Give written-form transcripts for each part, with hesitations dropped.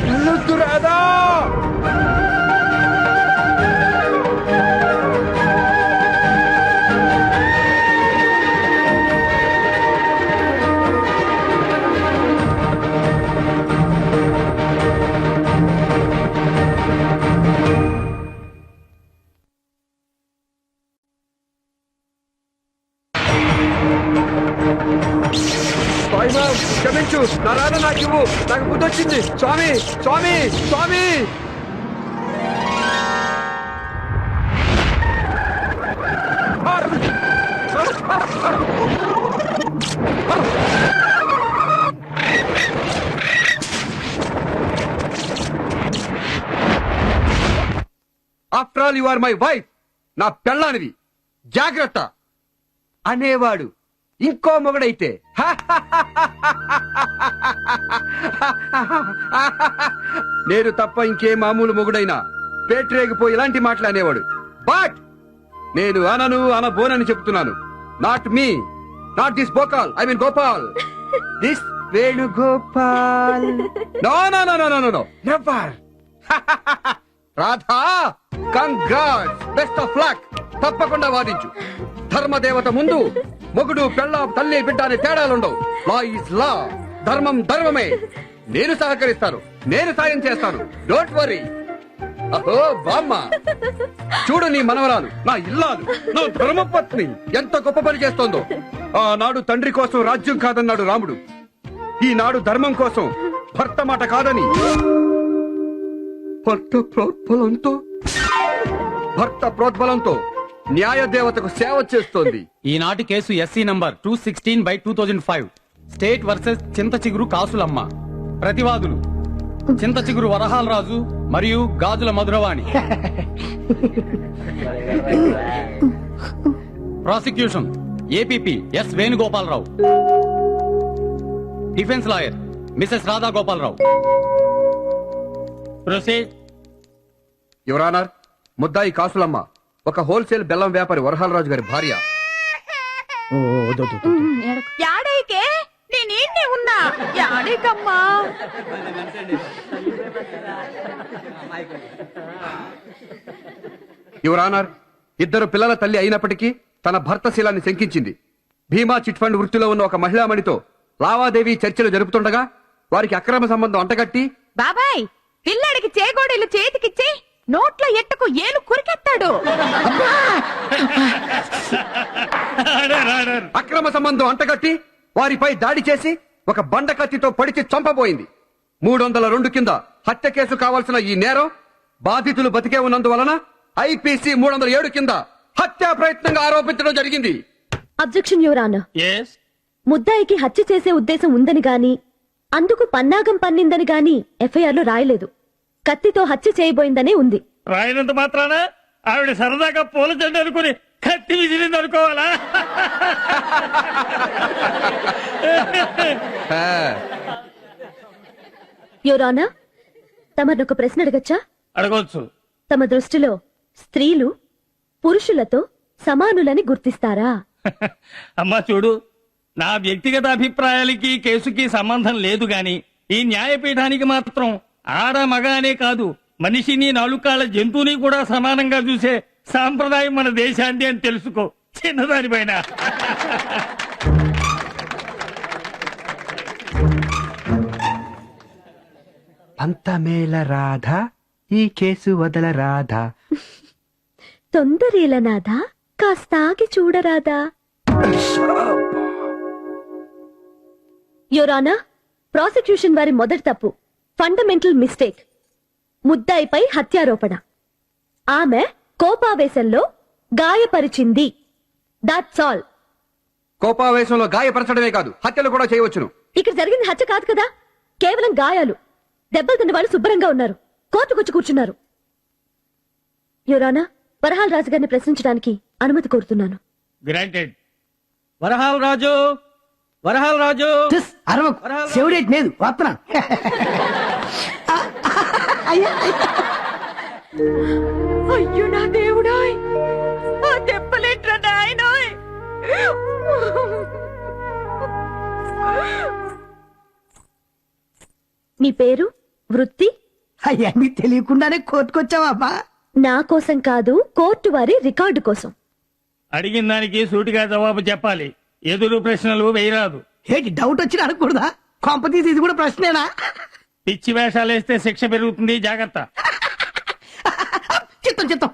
వెళ్ళొద్దు రాధా. క్షమించు, నా రాధ నాకు ఇవ్వు, నాకు బుద్ధి వచ్చింది. స్వామి స్వామి స్వామి. After all you are my wife. నా పెళ్ళానివి, జాగ్రత్త అనేవాడు ఇంకో మొగుడైతే నేను తప్ప ఇంకే మామూలు మొగుడైనా పేట్రేగిపోయి ఇలాంటి మాటలు అనేవాడు. బట్ నేను అనబోనని చెప్తున్నాను. Not me, not this Bhopal, I mean Gopal, this Venugopal. No no no no no no never. Radha, congrats, best of luck. తప్పకుండా వాదించు. ధర్మదేవత ముందు మొగుడు పెళ్ళ తల్లి బిడ్డ అనే తేడాలుండవు. లా ఈజ్ లా, ధర్మం ధర్మమే. నేను సహకరిస్తాను, నేను సాయం చేస్తాను. Don't worry. అహో బామ్మ, చూడు నీ మనవరాలు, నా ఇల్లాలు, నా ధర్మపత్ని ఎంత గొప్ప పని చేస్తోందో. ఆనాడు తండ్రి కోసం రాజ్యం కాదన్నాడు రాముడు. ఈనాడు ధర్మం కోసం భర్త మాట కాదని భర్త ప్రోద్బలంతో న్యాయ దేవతకు సేవ చేస్తోంది. ఈనాటి case SC number 216/2005 state versus Chinta Chiguru Kasulamma. ప్రతివాదులు చింత చిగురు వరహాల రాజు మరియు Gajula Madhuravani. Prosecution APP S Venugopalarao. Defence lawyer Mrs Radha Gopalarao. Proceed. Your honour, ముద్దాయి కాసులమ్మ ఒక హోల్సేల్ బెల్లం వ్యాపారి వరహాలరాజు గారి భార్య. యాడైకే నేనే ఉన్నా, యాడైకమ్మా. యువర్ ఆనర్, ఇద్దరు పిల్లల తల్లి అయినప్పటికీ తన భర్త శీలాన్ని శంకించింది. భీమా చిట్ ఫండ్ వృత్తిలో ఉన్న ఒక మహిళామణితో లావాదేవీ చర్చలు జరుపుతుండగా వారికి అక్రమ సంబంధం అంటగట్టి, బాబాయ్ పిల్లడికి చేగోడీలు చేతికిచ్చి నోట్లో ఎట్టుకు ఏలు కురికెత్తాడు. అక్రమ సంబంధం అంటగట్టి వారిపై దాడి చేసి ఒక బండ కత్తితో పొడిచి చంపబోయింది. 302 కింద హత్య కేసు కావాల్సిన ఈ నేరం బాధితులు బతికే ఉన్నందువలన ఐపీసీ 307 కింద హత్యా ప్రయత్నంగా ఆరోపించడం జరిగింది. Objection your honour. ముద్దాయికి హత్య చేసే ఉద్దేశం ఉందని గాని అందుకు పన్నాగం పన్నిందని గాని ఎఫ్ఐఆర్ లో రాయలేదు. కత్తితో హత్య చేయబోయిందనే ఉంది. రాయనంత మాత్రాన ఆవిడ సరదాగా పూల జెండా అనుకుని కత్తి విసిరింది అనుకోవాలా? యువర్ ఆనర్, తమరినొక ప్రశ్న అడగచ్చా? అడగొచ్చు. తమ దృష్టిలో స్త్రీలు పురుషులతో సమానులని గుర్తిస్తారా? అమ్మా చూడు, నా వ్యక్తిగత అభిప్రాయాలకి కేసుకి సంబంధం లేదు గాని ఈ న్యాయపీఠానికి మాత్రం ఆడ మగ అనే కాదు, మనిషిని నాలుకాళ్ల జంతువుని కూడా సమానంగా చూసే సాంప్రదాయం మన దేశాంది అని తెలుసుకో చిన్నదానిపైన. పంతమేల రాధా, ఈ కేసు వదల రాధా. తొందరేల నాథా, కాస్తాగి చూడరాదా? యువర్ ఆనర్, ప్రాసిక్యూషన్ వారి మొదటి తప్పు ఫండమెంటల్ మిస్టేక్. ముద్దాయిపై హత్యారోపణ. ఆమె కోపావేశంలో గాయపరిచింది. That's all. కోపావేశంలో గాయపరచడమే కాదు, హత్యలు కూడా చేయవచ్చును. ఇక్కడ జరిగింది హత్య కాదు కదా, కేవలం గాయాలు. దెబ్బలు తిన్న వాళ్ళు శుభ్రంగా ఉన్నారు, కోర్టుకొచ్చి కూర్చున్నారు. యువర్ ఆనర్, వరహాల రాజు గారిని ప్రశ్నించడానికి అనుమతి కోరుతున్నాను. గ్రాంటెడ్. వరహాల రాజు, వరహాల రాజు. శివుడేటి లేదు వస్తున్నా. అయ్యో నా దేవుడాయ్, ఆ దెబ్బలేట్రా నాయనోయ్. నీ పేరు, వృత్తి? అవన్నీ తెలియకుండానే కోర్టుకొచ్చావమ్మా. నా కోసం కాదు, కోర్టు వారి రికార్డు కోసం. అడిగిన దానికి సూటిగా జవాబు చెప్పాలి. ఎదురు ప్రశ్నలు వేయరాదు. ఏంటి డౌట్ వచ్చి అడగకూడదా? కాంపతీస్ ఇది కూడా ప్రశ్నేనా? పిచ్చి వేషాలు వేస్తే శిక్ష పెరుగుతుంది, జాగ్రత్త. చిత్తం చిత్తం.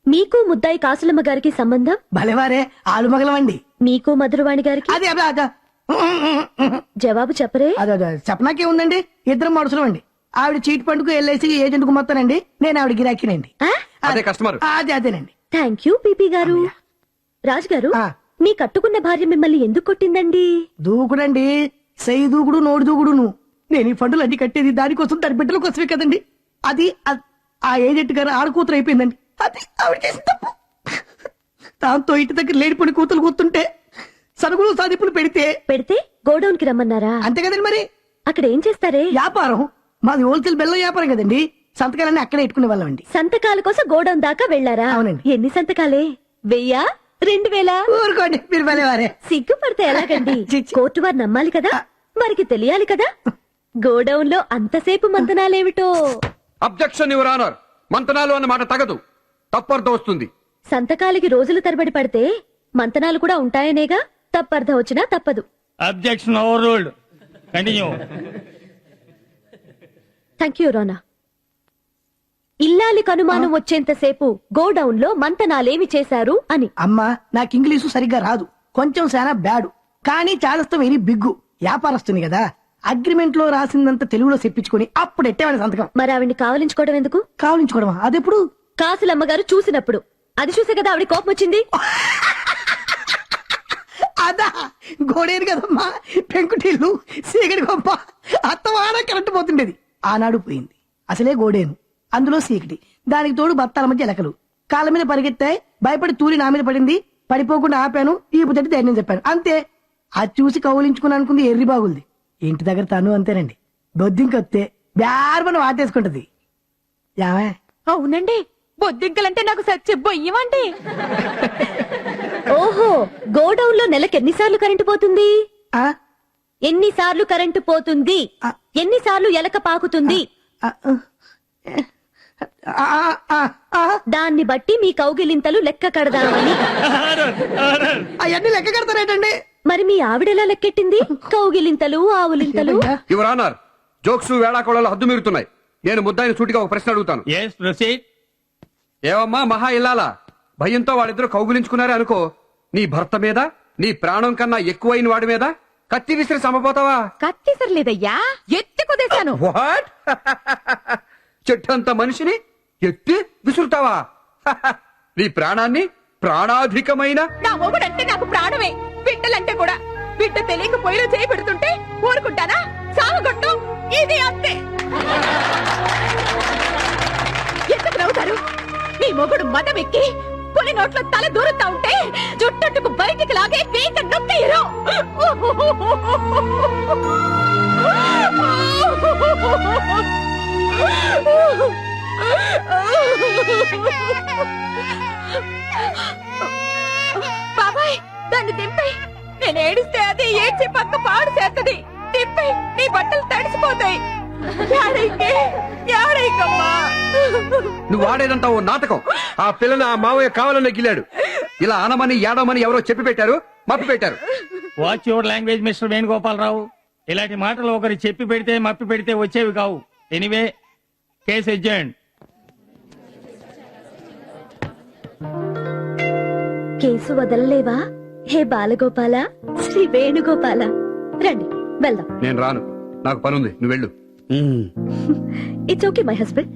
మీకు ముద్దాయి కాసులమ్మ గారికి సంబంధం? భలేవారే, ఆలుమగలవండి. మీకు మధురవాణి గారికి? అదే అదే అదే జవాబు చెప్పరే? అదే చెప్పనాకే ఉందండి. ఇద్దరం మనుషులం అండి. ఆవిడ చీట్ పండుగ ఎల్ఐసి ఏజెంట్ కు మొత్తానండి, నేను ఆవిడ గిరాకీనండి. అదే కస్టమర్. అదేనండి. థ్యాంక్ యూ పీపీ గారు. రాజు గారు, ఆ. మీ కట్టుకున్న భార్య మిమ్మల్ని ఎందుకు కొట్టిందండి? దూకుడండి, సై దూకుడు, నోడు దూకుడును. నేను ఈ ఫండులు అన్ని కట్టేది దానికోసం, దాని బిడ్డల కోసమే కదండి. అది ఆ ఏజెంట్ గారు ఆడకూతురు అయిపోయిందండి. అది ఆవిడ చేసిన తప్పు. దాంతో ఇంటి దగ్గర లేడిపోయిన కూతురు కూతుంటే సరుకులు సాధింపులు పెడితే గోడౌన్ కి రమ్మన్నారా? అంతే కదండి. మరి అక్కడ ఏం చేస్తారే? వ్యాపారం మాది హోల్సేల్ బెల్లం వ్యాపారం కదండి. సంతకాలన్నీ అక్కడే పెట్టుకునే వాళ్ళం అండి. సంతకాల కోసం గోడౌన్ దాకా వెళ్లారా? అవునండి. ఎన్ని సంతకాలే? 1000, 2000? ఊరుకోండి, మీరు భలేవారే. సిగ్గుపడితే ఎలాగండి? చిచ్చి. కోర్టు వారు నమ్మాలి కదా, మరికి తెలియాలి కదా. గోడౌన్ లో అంతసేపు మంతనాలేమిటో. Objection your honour. మంతనాలు అన్న మాట తగదు, తప్పర్థం వస్తుంది. సంతకాలకి రోజులు తరబడి పడితే మంతనాలు కూడా ఉంటాయనేగా. తప్పర్థం వచ్చినా తప్పదు. Objection overruled. Continue. Thank you రోనా. ఇల్లాలికి అనుమానం వచ్చేంతసేపు గోడౌన్ లో మంతనాలేమి చేశారు అని. అమ్మా, నాకు ఇంగ్లీషు సరిగ్గా రాదు, కొంచెం చాలా బ్యాడు, కానీ చాదస్తం వెరీ బిగ్గు. వ్యాపారస్తుంది కదా, అగ్రిమెంట్ లో రాసిందంత తెలుగులో చెప్పించుకుని అప్పుడు ఎట్టేవాడి సంతకం. మరి ఆవిడ్ని కావలించుకోవడం ఎందుకు? కావలించుకోవడమా? అదెప్పుడు? కాసులమ్మగారు చూసినప్పుడు. అది చూసే కదా ఆవిడ కోపం వచ్చింది. అదా గోడేరు కదమ్మా, పెంకుటిల్లు, సీగడి గొప్ప, అత్తవాడ కరెంట్ పోతుండేది. ఆనాడు పోయింది. అసలే గోడేను, అందులో సీకటి, దానికి తోడు బత్తాల మధ్య ఎలకలు. కాళ్ళ మీద పరిగెత్తాయి, భయపడి తూరి నా మీద పడింది. పడిపోకుండా ఆపాను, ఈ బుద్ధటి ధైర్యం చెప్పాను, అంతే. అది చూసి కౌలించుకుని అనుకుంది ఎర్రి బాగుంది. ఇంటి దగ్గర తను అంతేనండి, బొద్దింకొత్తే బ్యార్మను వాటేసుకుంటది. యావే? అవునండి, బొద్దింకలంటే నాకు సచ్చే బొయ్యమండి. ఓహో, గోడౌన్ లో నెలకు ఎన్నిసార్లు కరెంటు పోతుంది? ఆ? ఎన్నిసార్లు కరెంటు పోతుంది? ఎన్నిసార్లు ఎలక పాకుతుంది? ఆ, ఆ, ఆ, ఆ. దాన్ని బట్టి మీ కౌగిలింతలు లెక్క కడదామని. అవన్నీ లెక్క కడతారేటండి? మరి మీ ఆవిడెలా లెక్కెట్టింది? కౌగిలింతలు, ఆవులింతలు. యువర్ ఆనర్, జోక్స్ వేళాకోళాలు హద్దు మీరుతున్నాయి. నేను ముద్దాయిని సూటిగా ఒక ప్రశ్న అడుగుతాను. Yes, proceed. ఏవమ్మా మహా ఇల్లాలా, భయంతో వాళ్ళిద్దరూ కౌగులించుకున్నారే అనుకో, నీ భర్త మీద నీ ప్రాణం కన్నా ఎక్కువైన వాడి మీద కత్తి విసిరి సమపోతావా? కత్తిసరలేదయ్యా, ఎత్తి కుదేశాను. వాట్? చెట్టంత మనిషిని ఎత్తి విసురుతావా? నీ ప్రాణాన్ని ప్రాణాధికమైన నా మొగుడంటే నాకు ప్రాణమే, బిడ్డలంటే కూడా. బిడ్డ తెలియక పొయ్యిలో చేయి పెడుతుంటే ఊరుకుంటానా? సావగొట్టు, ఇది అంతే. ఎందుకు నవ్వుతారు? మీ మొగుడు మదమెక్కి పులి నోట్లో తల దూరుతా ఉంటే జుట్టట్టుకు బయటికి లాగే పీక నొక్కిరు. బాబాయ్, దాన్ని దింపై. నేను ఏడిస్తే అది ఏడ్చి పక్క పాడు చేస్తది. దింపై, నీ బట్టలు తడిసిపోతాయి. నువ్వు ఆడేదంతా ఓ నాటకం. ఆ పిల్లని ఆ మావయ్య కావాలనే గిల్లాడు. ఇలా అనమని ఏడమని ఎవరో చెప్పి పెట్టారు, మప్పి పెట్టారు. Watch your language mister Venugopala Rao. ఇలాంటి మాటలు ఒకరు చెప్పి పెడితే మప్పి పెడితే వచ్చేవి కావు. Anyway, case ఎడ్జెంట్. కేసు వదలలేవా? హే బాలగోపాల, శ్రీ వేణుగోపాల, రండి వెళ్దాం. నేను రాను, నాకు పనుంది, నువ్వు వెళ్ళు. It's okay my husband.